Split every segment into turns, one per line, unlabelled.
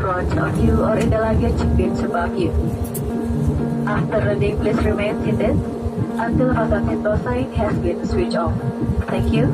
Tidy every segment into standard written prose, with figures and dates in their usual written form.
front of you or in the luggage bins above you. After landing, please remain seated until hazard seatbelt sign has been switched off. Thank you.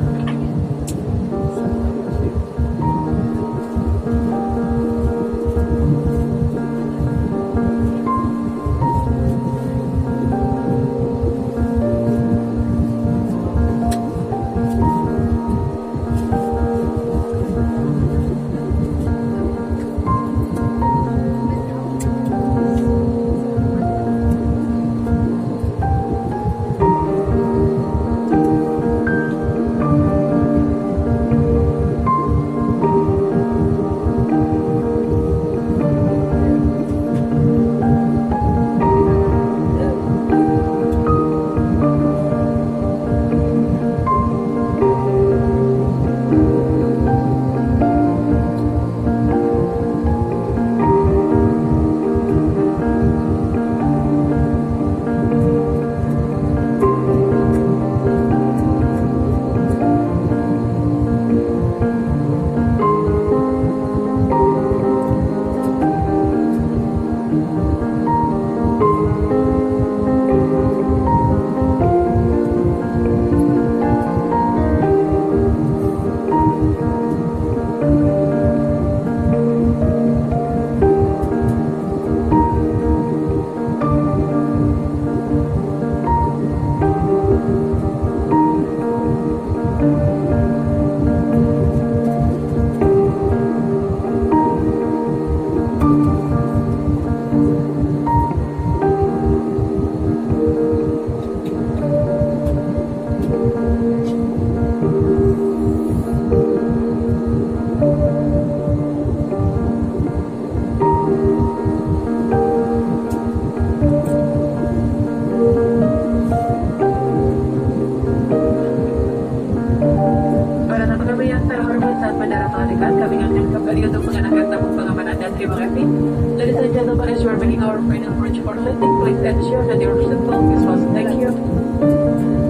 Ladies and gentlemen, as you are making our final approach for landing, please ensure that your seatbelt is fastened. Thank you.